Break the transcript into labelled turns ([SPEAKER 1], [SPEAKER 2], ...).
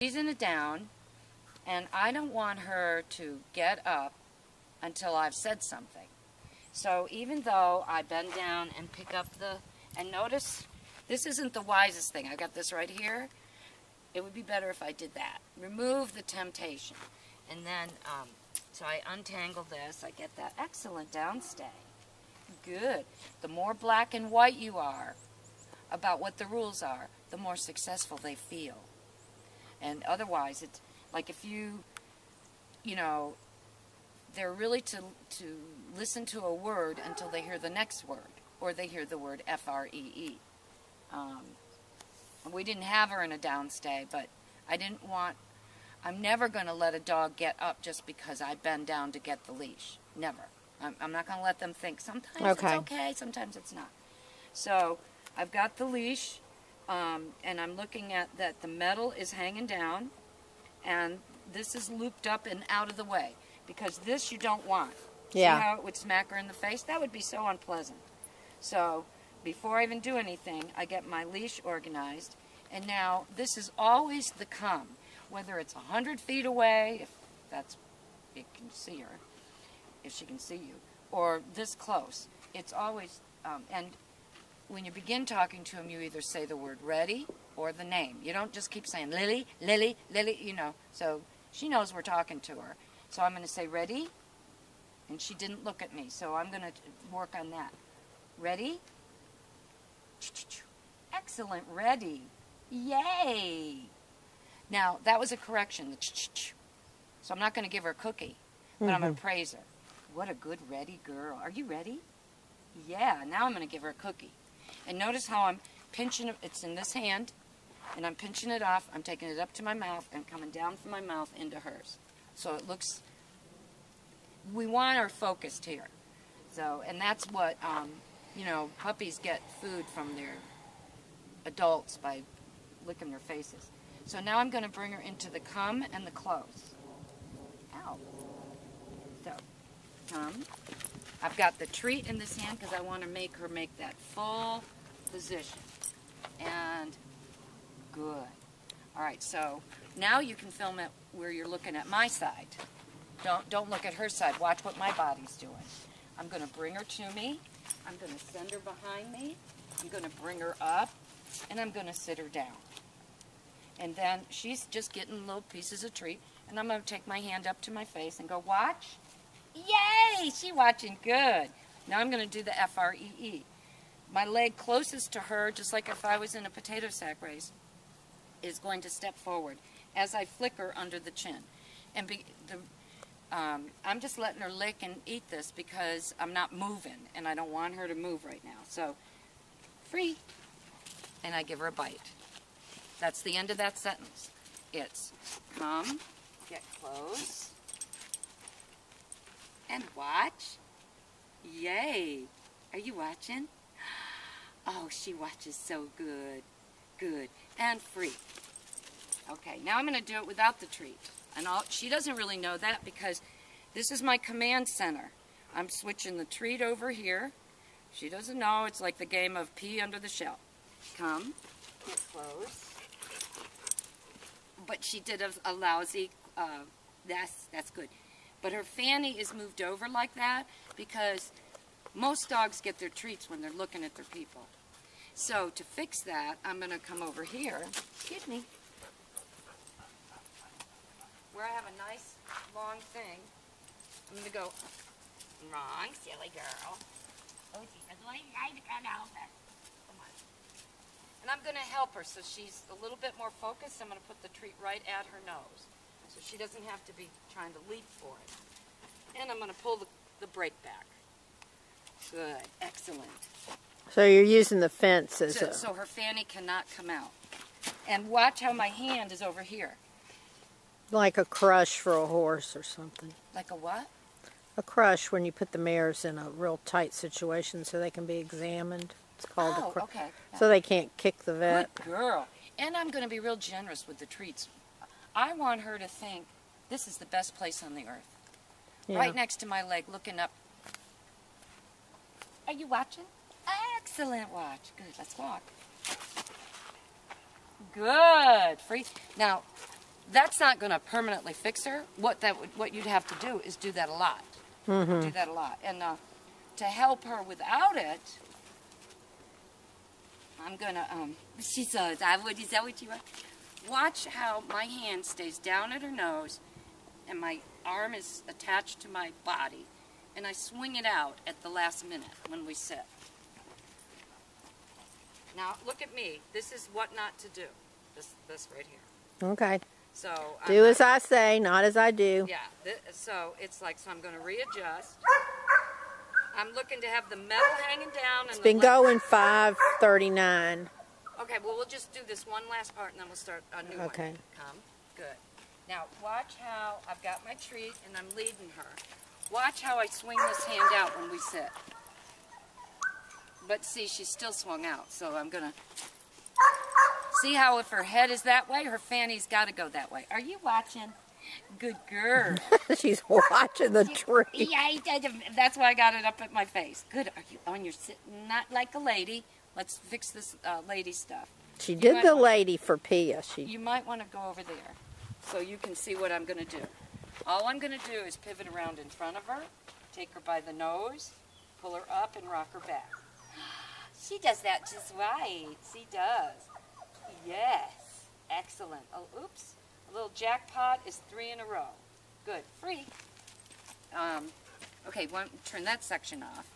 [SPEAKER 1] She's in a down, and I don't want her to get up until I've said something. So even though I bend down and pick up and notice, this isn't the wisest thing. I got this right here. It would be better if I did that. Remove the temptation. And then, so I untangle this. I get that excellent downstay. Good. The more black and white you are about what the rules are, the more successful they feel. And otherwise, it's like if you know, they're really to listen to a word until they hear the next word, or they hear the word F-R-E-E. We didn't have her in a downstay, but I'm never going to let a dog get up just because I bend down to get the leash. Never. I'm not going to let them think sometimes it's okay, sometimes it's not. So I've got the leash, and I'm looking at that the metal is hanging down, and this is looped up and out of the way, because this you don't want.
[SPEAKER 2] Yeah.
[SPEAKER 1] See how it would smack her in the face? That would be so unpleasant. So before I even do anything, I get my leash organized, and now this is always the come, whether it's 100 feet away, if you can see her, if she can see you, or this close. It's always, and when you begin talking to him, you either say the word ready or the name. You don't just keep saying Lily, Lily, Lily, you know. So she knows we're talking to her. So I'm going to say ready, and she didn't look at me, so I'm going to work on that. Ready? Excellent, ready. Yay! Now, that was a correction, so I'm not going to give her a cookie, but I'm going to praise her. What a good ready girl. Are you ready? Yeah, now I'm going to give her a cookie. And notice how I'm pinching it. It's in this hand, and I'm pinching it off. I'm taking it up to my mouth and coming down from my mouth into hers. So it looks, we want her focused here. So, and that's what, you know, puppies get food from their adults by licking their faces. So now I'm going to bring her into the come and the close. Ow. So, come. I've got the treat in this hand because I want to make her make that full position. And good. All right, so now you can film it where you're looking at my side. Don't look at her side. Watch what my body's doing. I'm going to bring her to me. I'm going to send her behind me. I'm going to bring her up, and I'm going to sit her down. And then she's just getting little pieces of treat, and I'm going to take my hand up to my face and go, watch. Yay! She's watching good. Now I'm going to do the F-R-E-E. My leg closest to her, just like if I was in a potato sack race, is going to step forward as I flick her under the chin. And I'm just letting her lick and eat this because I'm not moving, and I don't want her to move right now. So, free. And I give her a bite. That's the end of that sentence. It's come, get close, and watch. Yay. Are you watching? Oh, she watches so good. Good. And free. Okay, now I'm going to do it without the treat. And she doesn't really know that because this is my command center. I'm switching the treat over here. She doesn't know. It's like the game of pea under the shell. Come, get close. But she did a lousy, that's good. But her fanny is moved over like that because most dogs get their treats when they're looking at their people. So to fix that, I'm going to come over here, excuse me, where I have a nice long thing. I'm going to go, wrong, silly girl. Oh, she doesn't like to help her. Come on. And I'm going to help her so she's a little bit more focused. I'm going to put the treat right at her nose so she doesn't have to be trying to leap for it. And I'm going to pull the brake back. Good. Excellent.
[SPEAKER 2] So you're using the fence as
[SPEAKER 1] so her fanny cannot come out. And watch how my hand is over here.
[SPEAKER 2] Like a crush for a horse or something.
[SPEAKER 1] Like a what?
[SPEAKER 2] A crush when you put the mares in a real tight situation so they can be examined. It's called a crush.
[SPEAKER 1] Okay.
[SPEAKER 2] So they can't kick the vet.
[SPEAKER 1] Good girl. And I'm going to be real generous with the treats. I want her to think this is the best place on the earth. Yeah. Right next to my leg, looking up. Are you watching? Excellent watch. Good. Let's walk. Good. Free. Now, that's not going to permanently fix her. What you'd have to do is do that a lot. Do that a lot. And to help her without it, I'm going to, she says, is that what you want? Watch how my hand stays down at her nose and my arm is attached to my body, and I swing it out at the last minute when we sit. Now, look at me. This is what not to do. This right here.
[SPEAKER 2] Okay.
[SPEAKER 1] So
[SPEAKER 2] do as I say, not as I do.
[SPEAKER 1] Yeah. So it's like, so I'm going to readjust. I'm looking to have the metal hanging down.
[SPEAKER 2] It's been going 5:39.
[SPEAKER 1] Okay, well, we'll just do this one last part, and then we'll start a new one.
[SPEAKER 2] Okay.
[SPEAKER 1] Come. Good. Now, watch how I've got my treat, and I'm leading her. Watch how I swing this hand out when we sit. But see, she's still swung out, so I'm going to... See how if her head is that way, her fanny's got to go that way. Are you watching? Good girl.
[SPEAKER 2] She's watching the tree.
[SPEAKER 1] Yeah, that's why I got it up at my face. Good. Are you on your sit? Not like a lady. Let's fix this lady stuff.
[SPEAKER 2] She did the lady for Pia.
[SPEAKER 1] You might want to go over there so you can see what I'm going to do. All I'm going to do is pivot around in front of her, take her by the nose, pull her up, and rock her back. She does that just right. She does. Yes. Excellent. Oh, oops. A little jackpot is 3 in a row. Good. Free. Okay, turn that section off.